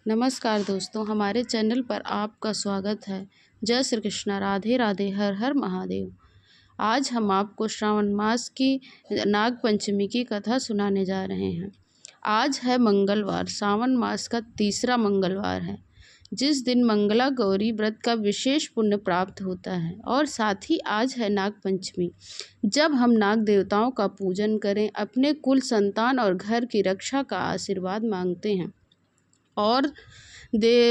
नमस्कार दोस्तों, हमारे चैनल पर आपका स्वागत है। जय श्री कृष्णा, राधे राधे, हर हर महादेव। आज हम आपको श्रावण मास की नाग पंचमी की कथा सुनाने जा रहे हैं। आज है मंगलवार, सावन मास का तीसरा मंगलवार है, जिस दिन मंगला गौरी व्रत का विशेष पुण्य प्राप्त होता है। और साथ ही आज है नाग पंचमी, जब हम नाग देवताओं का पूजन करें, अपने कुल संतान और घर की रक्षा का आशीर्वाद मांगते हैं और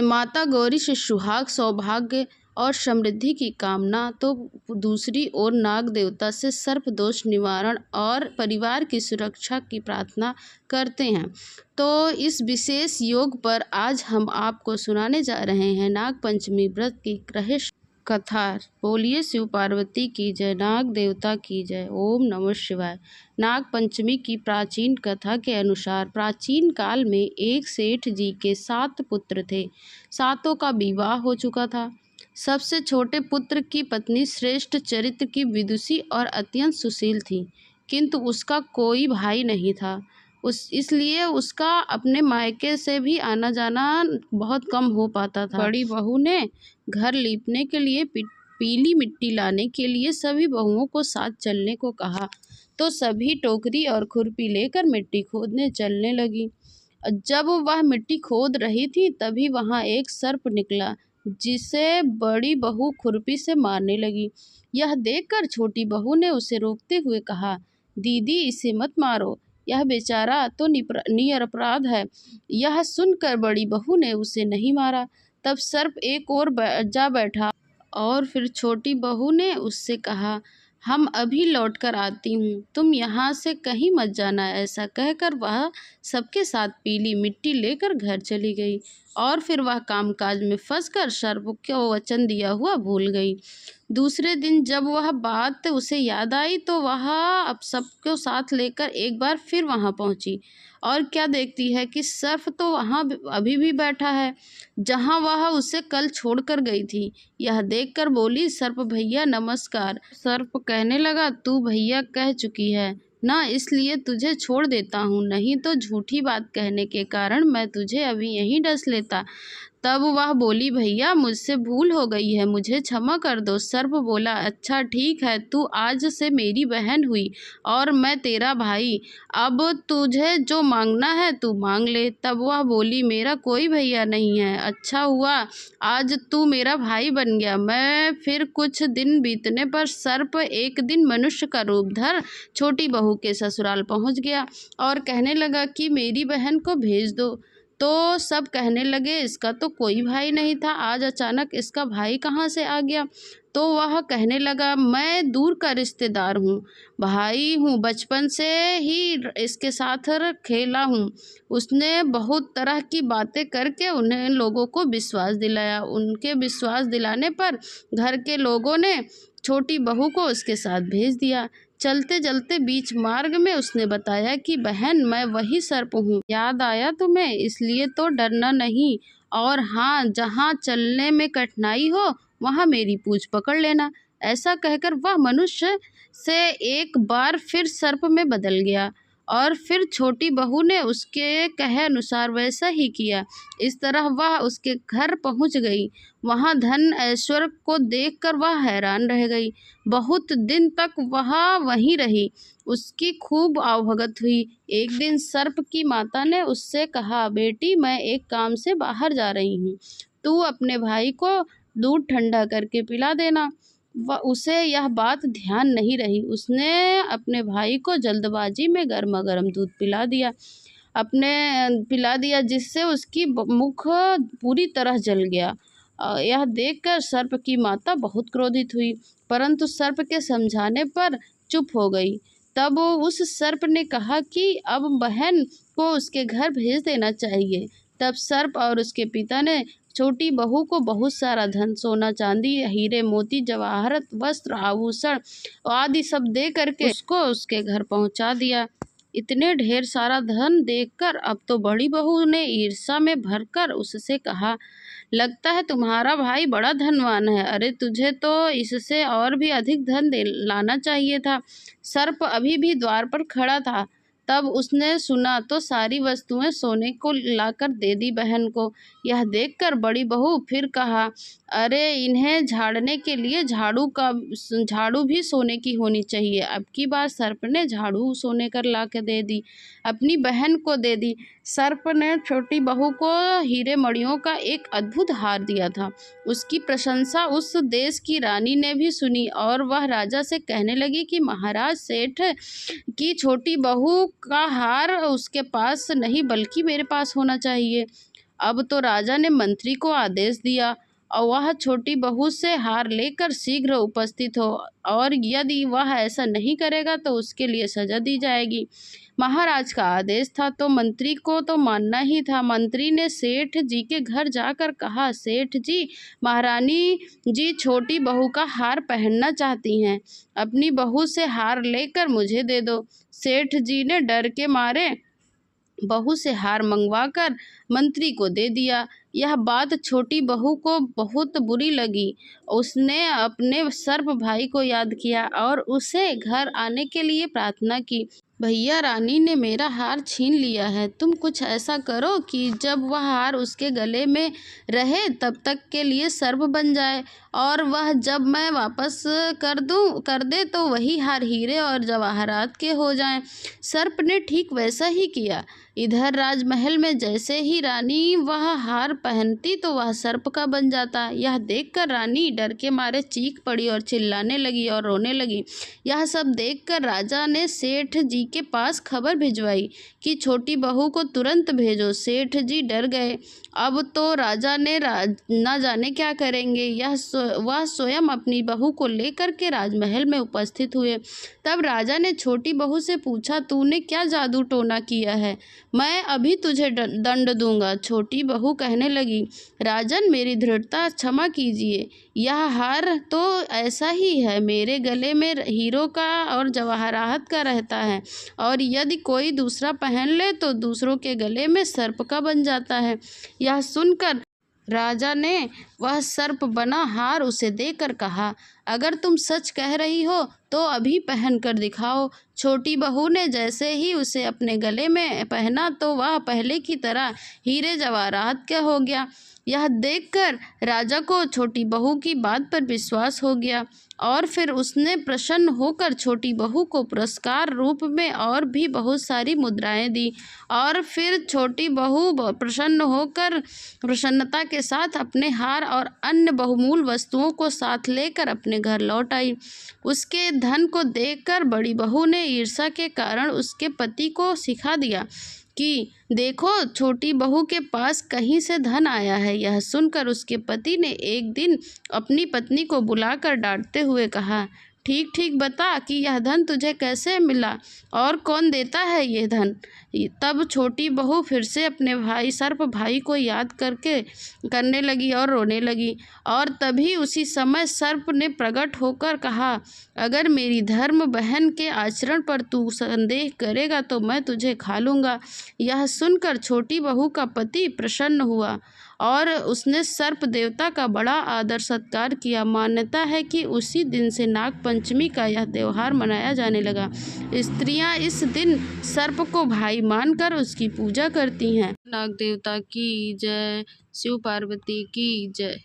माता गौरी से सुहाग, सौभाग्य और समृद्धि की कामना, तो दूसरी ओर नाग देवता से सर्प दोष निवारण और परिवार की सुरक्षा की प्रार्थना करते हैं। तो इस विशेष योग पर आज हम आपको सुनाने जा रहे हैं नाग पंचमी व्रत की रहस्य कथा। बोलिए शिव पार्वती की जय, नाग देवता की जय। ओम नमः शिवाय। नाग पंचमी की प्राचीन कथा के अनुसार प्राचीन काल में एक सेठ जी के 7 पुत्र थे। सातों का विवाह हो चुका था। सबसे छोटे पुत्र की पत्नी श्रेष्ठ चरित्र की विदुषी और अत्यंत सुशील थी, किंतु उसका कोई भाई नहीं था। इसलिए उसका अपने मायके से भी आना जाना बहुत कम हो पाता था। बड़ी बहू ने घर लीपने के लिए पीली मिट्टी लाने के लिए सभी बहुओं को साथ चलने को कहा, तो सभी टोकरी और खुरपी लेकर मिट्टी खोदने चलने लगी। जब वह मिट्टी खोद रही थी, तभी वहां एक सर्प निकला, जिसे बड़ी बहू खुरपी से मारने लगी। यह देखकर छोटी बहू ने उसे रोकते हुए कहा, दीदी इसे मत मारो, यह बेचारा तो निरपराध है। यह सुनकर बड़ी बहू ने उसे नहीं मारा। तब सर्प एक ओर जा बैठा और फिर छोटी बहू ने उससे कहा, हम अभी लौट कर आती हूँ, तुम यहाँ से कहीं मत जाना। ऐसा कहकर वह सबके साथ पीली मिट्टी लेकर घर चली गई और फिर वह कामकाज में फंसकर सर्प को वचन दिया हुआ भूल गई। दूसरे दिन जब वह बात उसे याद आई, तो वह अब सबको साथ लेकर एक बार फिर वहां पहुंची और क्या देखती है कि सर्प तो वहां अभी भी बैठा है, जहां वह उसे कल छोड़कर गई थी। यह देखकर बोली, सर्प भैया नमस्कार। सर्प कहने लगा, तू भैया कह चुकी है ना, इसलिए तुझे छोड़ देता हूँ, नहीं तो झूठी बात कहने के कारण मैं तुझे अभी यहीं डस लेता। तब वह बोली, भैया मुझसे भूल हो गई है, मुझे क्षमा कर दो। सर्प बोला, अच्छा ठीक है, तू आज से मेरी बहन हुई और मैं तेरा भाई। अब तुझे जो मांगना है तू मांग ले। तब वह बोली, मेरा कोई भैया नहीं है, अच्छा हुआ आज तू मेरा भाई बन गया। मैं फिर कुछ दिन बीतने पर सर्प एक दिन मनुष्य का रूप धर छोटी बहू के ससुराल पहुंच गया और कहने लगा कि मेरी बहन को भेज दो। तो सब कहने लगे, इसका तो कोई भाई नहीं था, आज अचानक इसका भाई कहाँ से आ गया। तो वह कहने लगा, मैं दूर का रिश्तेदार हूँ, भाई हूँ, बचपन से ही इसके साथ खेला हूँ। उसने बहुत तरह की बातें करके उन्हें लोगों को विश्वास दिलाया। उनके विश्वास दिलाने पर घर के लोगों ने छोटी बहू को उसके साथ भेज दिया। चलते चलते बीच मार्ग में उसने बताया कि बहन मैं वही सर्प हूँ, याद आया तुम्हें, इसलिए तो डरना नहीं, और हाँ जहाँ चलने में कठिनाई हो वहाँ मेरी पूंछ पकड़ लेना। ऐसा कहकर वह मनुष्य से एक बार फिर सर्प में बदल गया और फिर छोटी बहू ने उसके कहे अनुसार वैसा ही किया। इस तरह वह उसके घर पहुंच गई। वहां धन ऐश्वर्य को देखकर वह हैरान रह गई। बहुत दिन तक वह वहीं रही, उसकी खूब आवभगत हुई। एक दिन सर्प की माता ने उससे कहा, बेटी मैं एक काम से बाहर जा रही हूँ, तू अपने भाई को दूध ठंडा करके पिला देना। उसे यह बात ध्यान नहीं रही, उसने अपने भाई को जल्दबाजी में गर्मा गर्म दूध पिला दिया, जिससे उसकी मुख पूरी तरह जल गया। यह देखकर सर्प की माता बहुत क्रोधित हुई, परंतु सर्प के समझाने पर चुप हो गई। तब उस सर्प ने कहा कि अब बहन को उसके घर भेज देना चाहिए। तब सर्प और उसके पिता ने छोटी बहू को बहुत सारा धन, सोना चांदी, हीरे मोती, जवाहरत, वस्त्र, आभूषण आदि सब दे करके उसको उसके घर पहुंचा दिया। इतने ढेर सारा धन देखकर अब तो बड़ी बहू ने ईर्ष्या में भरकर उससे कहा, लगता है तुम्हारा भाई बड़ा धनवान है, अरे तुझे तो इससे और भी अधिक धन दे लाना चाहिए था। सर्प अभी भी द्वार पर खड़ा था, तब उसने सुना तो सारी वस्तुएं सोने को लाकर दे दी बहन को। यह देखकर बड़ी बहू फिर कहा, अरे इन्हें झाड़ने के लिए झाड़ू भी सोने की होनी चाहिए। अब की बार सर्प ने झाड़ू सोने कर ला के दे दी, अपनी बहन को दे दी। सर्प ने छोटी बहू को हीरे मणियों का एक अद्भुत हार दिया था। उसकी प्रशंसा उस देश की रानी ने भी सुनी और वह राजा से कहने लगी कि महाराज, सेठ की छोटी बहू का हार उसके पास नहीं बल्कि मेरे पास होना चाहिए। अब तो राजा ने मंत्री को आदेश दिया और वह छोटी बहू से हार लेकर शीघ्र उपस्थित हो, और यदि वह ऐसा नहीं करेगा तो उसके लिए सजा दी जाएगी। महाराज का आदेश था तो मंत्री को तो मानना ही था। मंत्री ने सेठ जी के घर जाकर कहा, सेठ जी, महारानी जी छोटी बहू का हार पहनना चाहती हैं, अपनी बहू से हार लेकर मुझे दे दो। सेठ जी ने डर के मारे बहू से हार मंगवाकर मंत्री को दे दिया। यह बात छोटी बहू को बहुत बुरी लगी। उसने अपने सर्प भाई को याद किया और उसे घर आने के लिए प्रार्थना की। भैया, रानी ने मेरा हार छीन लिया है, तुम कुछ ऐसा करो कि जब वह हार उसके गले में रहे तब तक के लिए सर्प बन जाए, और वह जब मैं वापस कर दे तो वही हार हीरे और जवाहरात के हो जाएं। सर्प ने ठीक वैसा ही किया। इधर राजमहल में जैसे ही रानी वह हार पहनती तो वह सर्प का बन जाता। यह देखकर रानी डर के मारे चीख पड़ी और चिल्लाने लगी और रोने लगी। यह सब देखकर राजा ने सेठ जी के पास खबर भिजवाई कि छोटी बहू को तुरंत भेजो। सेठ जी डर गए। अब तो राजा ने ना जाने क्या करेंगे। वह स्वयं अपनी बहू को लेकर के राजमहल में उपस्थित हुए। तब राजा ने छोटी बहू से पूछा, तूने क्या जादू टोना किया है? मैं अभी तुझे दंड दूंगा। छोटी बहू कहने लगी, राजन, मेरी दृढ़ता क्षमा कीजिए। यह हार तो ऐसा ही है, मेरे गले में हीरो का और जवाहरात का रहता है, और यदि कोई दूसरा पहन ले तो दूसरों के गले में सर्प का बन जाता है। यह सुनकर राजा ने वह सर्प बना हार उसे देकर कहा, अगर तुम सच कह रही हो तो अभी पहन कर दिखाओ। छोटी बहू ने जैसे ही उसे अपने गले में पहना तो वह पहले की तरह हीरे जवाहरात का हो गया। यह देखकर राजा को छोटी बहू की बात पर विश्वास हो गया, और फिर उसने प्रसन्न होकर छोटी बहू को पुरस्कार रूप में और भी बहुत सारी मुद्राएं दी, और फिर छोटी बहू प्रसन्न होकर प्रसन्नता के साथ अपने हार और अन्य बहुमूल्य वस्तुओं को साथ लेकर अपने घर लौट आई। उसके धन को देखकर बड़ी बहू ने ईर्ष्या के कारण उसके पति को सिखा दिया कि देखो, छोटी बहू के पास कहीं से धन आया है। यह सुनकर उसके पति ने एक दिन अपनी पत्नी को बुलाकर डांटते हुए कहा, ठीक ठीक बता कि यह धन तुझे कैसे मिला और कौन देता है ये धन। तब छोटी बहू फिर से अपने सर्प भाई को याद करने लगी और रोने लगी, और तभी उसी समय सर्प ने प्रकट होकर कहा, अगर मेरी धर्म बहन के आचरण पर तू संदेह करेगा तो मैं तुझे खा लूँगा। यह सुनकर छोटी बहू का पति प्रसन्न हुआ और उसने सर्प देवता का बड़ा आदर सत्कार किया। मान्यता है कि उसी दिन से नाग पंचमी का यह त्यौहार मनाया जाने लगा। स्त्रियां इस दिन सर्प को भाई मानकर उसकी पूजा करती हैं। नाग देवता की जय। शिव पार्वती की जय।